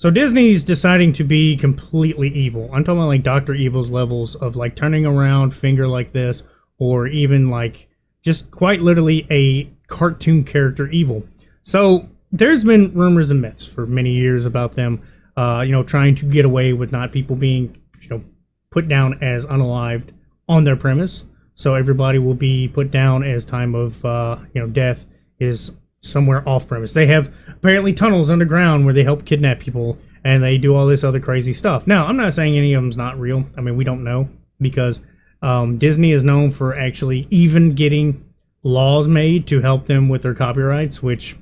So Disney's deciding to be completely evil. I'm talking about like Dr. Evil's levels of like turning around finger like this, or even like just quite literally a cartoon character evil. So there's been rumors and myths for many years about them, trying to get away with not people being, put down as unalived on their premise. So everybody will be put down as time of, death is somewhere off premise. They have apparently tunnels underground where they help kidnap people, and they do all this other crazy stuff. Now, I'm not saying any of them's not real. I mean, we don't know, because Disney is known for actually even getting laws made to help them with their copyrights, which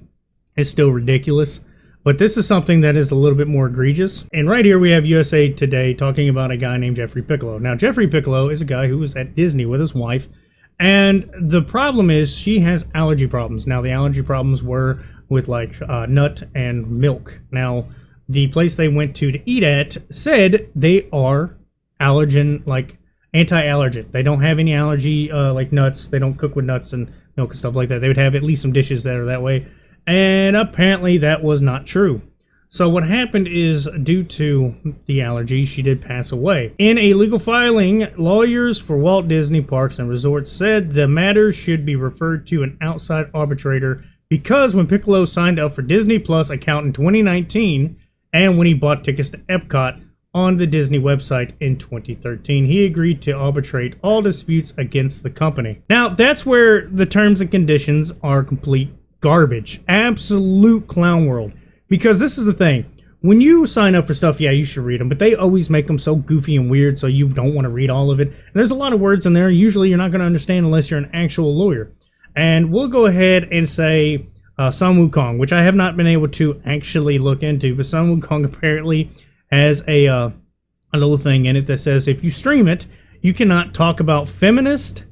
is still ridiculous. But this is something that is a little bit more egregious. And right here we have USA Today talking about a guy named Jeffrey Piccolo. Now, Jeffrey Piccolo is a guy who was at Disney with his wife, and the problem is she has allergy problems. Now, the allergy problems were with like nut and milk. Now, the place they went to eat at said they are allergen, like anti-allergen. They don't have any allergy like nuts. They don't cook with nuts and milk and stuff like that. They would have at least some dishes that are that way. And apparently that was not true. So what happened is, due to the allergy, she did pass away. In a legal filing, lawyers for Walt Disney Parks and Resorts said the matter should be referred to an outside arbitrator, because when Piccolo signed up for Disney Plus account in 2019, and when he bought tickets to Epcot on the Disney website in 2013, he agreed to arbitrate all disputes against the company. Now, that's where the terms and conditions are complete garbage. Absolute clown world. Because this is the thing, when you sign up for stuff, yeah, you should read them, but they always make them so goofy and weird, so you don't want to read all of it. And there's a lot of words in there, usually you're not going to understand unless you're an actual lawyer. And we'll go ahead and say Sun Wukong, which I have not been able to actually look into, but Sun Wukong apparently has a little thing in it that says if you stream it, you cannot talk about feminist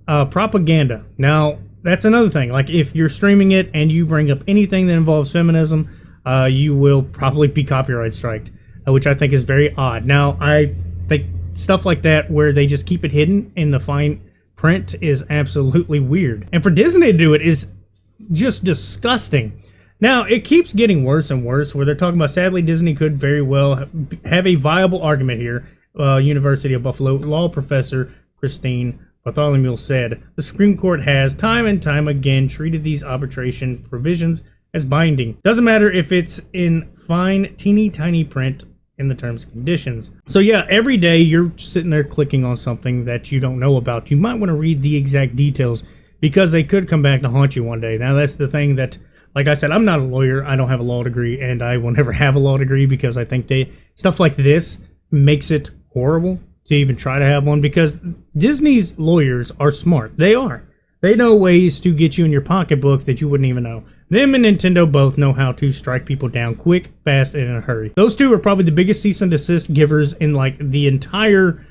propaganda. Now, that's another thing. Like, if you're streaming it and you bring up anything that involves feminism, you will probably be copyright striked, which I think is very odd. Now, I think stuff like that where they just keep it hidden in the fine print is absolutely weird. And for Disney to do it is just disgusting. Now, it keeps getting worse and worse, where they're talking about, sadly, Disney could very well have a viable argument here. University of Buffalo law professor Christine Bartholomew said, the Supreme Court has time and time again treated these arbitration provisions as binding. Doesn't matter if it's in fine, teeny tiny print in the terms and conditions. So yeah, every day you're sitting there clicking on something that you don't know about. You might want to read the exact details, because they could come back to haunt you one day. Now, that's the thing that, like I said, I'm not a lawyer. I don't have a law degree, and I will never have a law degree, because I think stuff like this makes it horrible to even try to have one, because Disney's lawyers are smart. They are. They know ways to get you in your pocketbook that you wouldn't even know. Them and Nintendo both know how to strike people down quick, fast, and in a hurry. Those two are probably the biggest cease and desist givers in like the entire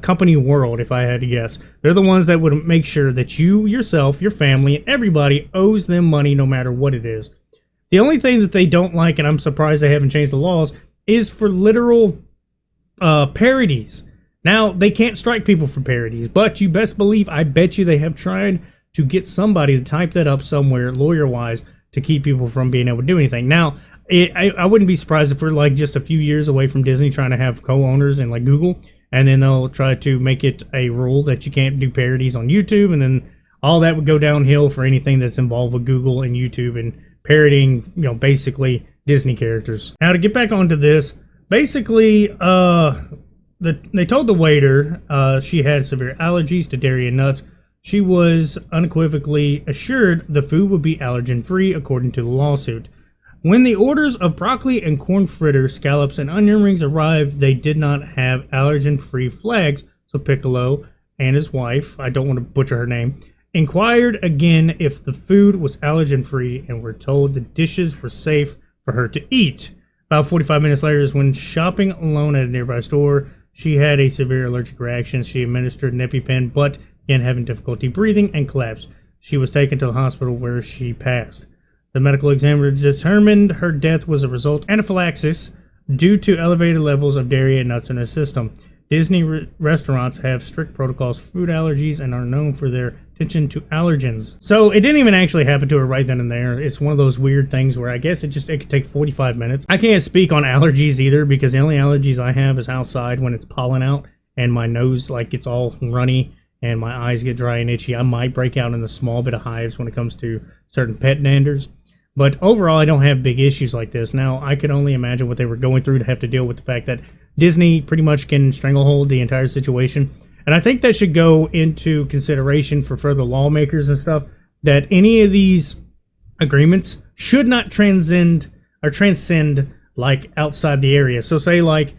company world, if I had to guess. They're the ones that would make sure that you, yourself, your family, and everybody owes them money no matter what it is. The only thing that they don't like, and I'm surprised they haven't changed the laws, is for literal parodies. Now, they can't strike people for parodies, but you best believe, I bet you they have tried to get somebody to type that up somewhere, lawyer-wise, to keep people from being able to do anything. Now, I wouldn't be surprised if we're like just a few years away from Disney trying to have co-owners in like Google, and then they'll try to make it a rule that you can't do parodies on YouTube, and then all that would go downhill for anything that's involved with Google and YouTube and parodying, basically Disney characters. Now, to get back onto this, basically, they told the waiter she had severe allergies to dairy and nuts. She was unequivocally assured the food would be allergen-free, according to the lawsuit. When the orders of broccoli and corn fritters, scallops, and onion rings arrived, they did not have allergen-free flags, so Piccolo and his wife, I don't want to butcher her name, inquired again if the food was allergen-free and were told the dishes were safe for her to eat. About 45 minutes later, when shopping alone at a nearby store, she had a severe allergic reaction. She administered an EpiPen, but began having difficulty breathing and collapsed. She was taken to the hospital, where she passed. The medical examiner determined her death was a result of anaphylaxis due to elevated levels of dairy and nuts in her system. Disney restaurants have strict protocols for food allergies and are known for their attention to allergens. So it didn't even actually happen to her right then and there. It's one of those weird things where I guess it could take 45 minutes. I can't speak on allergies either because the only allergies I have is outside when it's pollen out and my nose like it's all runny and my eyes get dry and itchy. I might break out in a small bit of hives when it comes to certain pet danders. But overall, I don't have big issues like this. Now, I could only imagine what they were going through to have to deal with the fact that Disney pretty much can stranglehold the entire situation. And I think that should go into consideration for further lawmakers and stuff, that any of these agreements should not transcend like outside the area. So say like,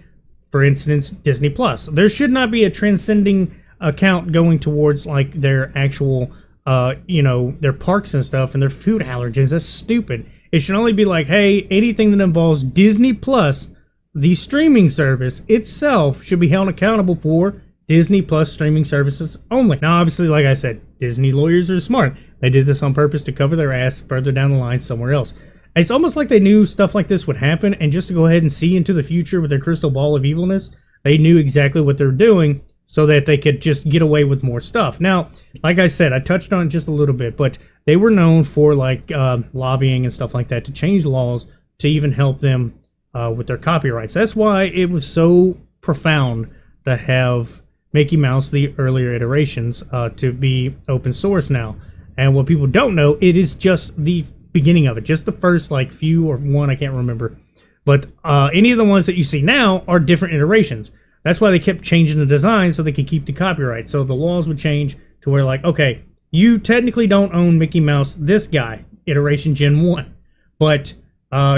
for instance, Disney Plus. There should not be a transcending account going towards like their actual their parks and stuff and their food allergens. That's stupid. It should only be like, hey, anything that involves Disney Plus, the streaming service itself, should be held accountable for Disney Plus streaming services only. Now, obviously, like I said, Disney lawyers are smart. They did this on purpose to cover their ass further down the line somewhere else. It's almost like they knew stuff like this would happen, and just to go ahead and see into the future with their crystal ball of evilness, they knew exactly what they're doing, so that they could just get away with more stuff. Now, like I said, I touched on it just a little bit, but they were known for like lobbying and stuff like that to change laws to even help them with their copyrights. That's why it was so profound to have Mickey Mouse, the earlier iterations, to be open source now. And what people don't know, it is just the beginning of it, just the first like few or one, I can't remember. But any of the ones that you see now are different iterations. That's why they kept changing the design so they could keep the copyright. So the laws would change to where like, okay, you technically don't own Mickey Mouse, this guy, iteration Gen 1, but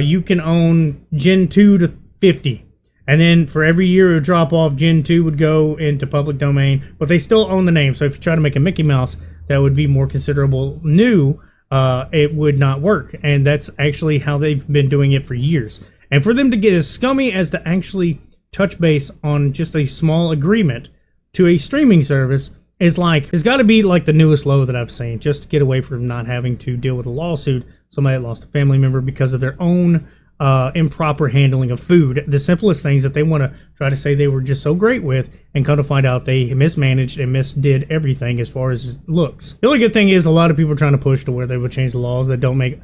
you can own Gen 2 to 50. And then for every year it would drop off, Gen 2 would go into public domain, but they still own the name. So if you try to make a Mickey Mouse that would be more considerable new, it would not work. And that's actually how they've been doing it for years. And for them to get as scummy as to actually touch base on just a small agreement to a streaming service is like, it's got to be like the newest low that I've seen, just to get away from not having to deal with a lawsuit, somebody that lost a family member because of their own improper handling of food. The simplest things that they want to try to say they were just so great with, and come to find out they mismanaged and misdid everything as far as looks. The only good thing is a lot of people are trying to push to where they would change the laws that don't make,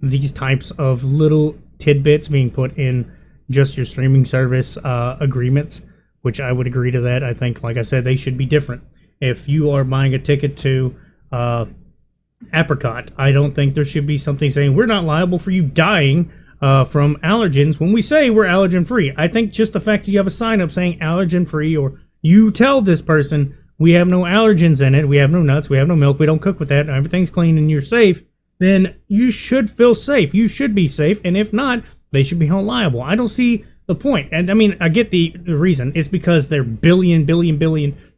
these types of little tidbits being put in just your streaming service agreements, which I would agree to that. I think, like I said, they should be different. If you are buying a ticket to Apricot, I don't think there should be something saying we're not liable for you dying from allergens when we say we're allergen free. I think just the fact that you have a sign up saying allergen free, or you tell this person we have no allergens in it, we have no nuts, we have no milk, we don't cook with that, everything's clean and you're safe, then you should feel safe. You should be safe, and if not, they should be held liable. I don't see the point. And I mean, I get the reason. It's because they're billion,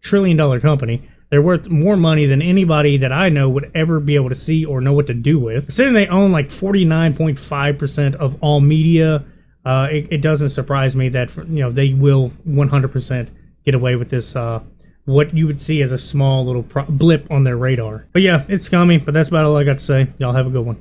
trillion dollar company. They're worth more money than anybody that I know would ever be able to see or know what to do with. Saying they own like 49.5% of all media, it doesn't surprise me that they will 100% get away with this. What you would see as a small little blip on their radar. But yeah, it's scummy. But that's about all I got to say. Y'all have a good one.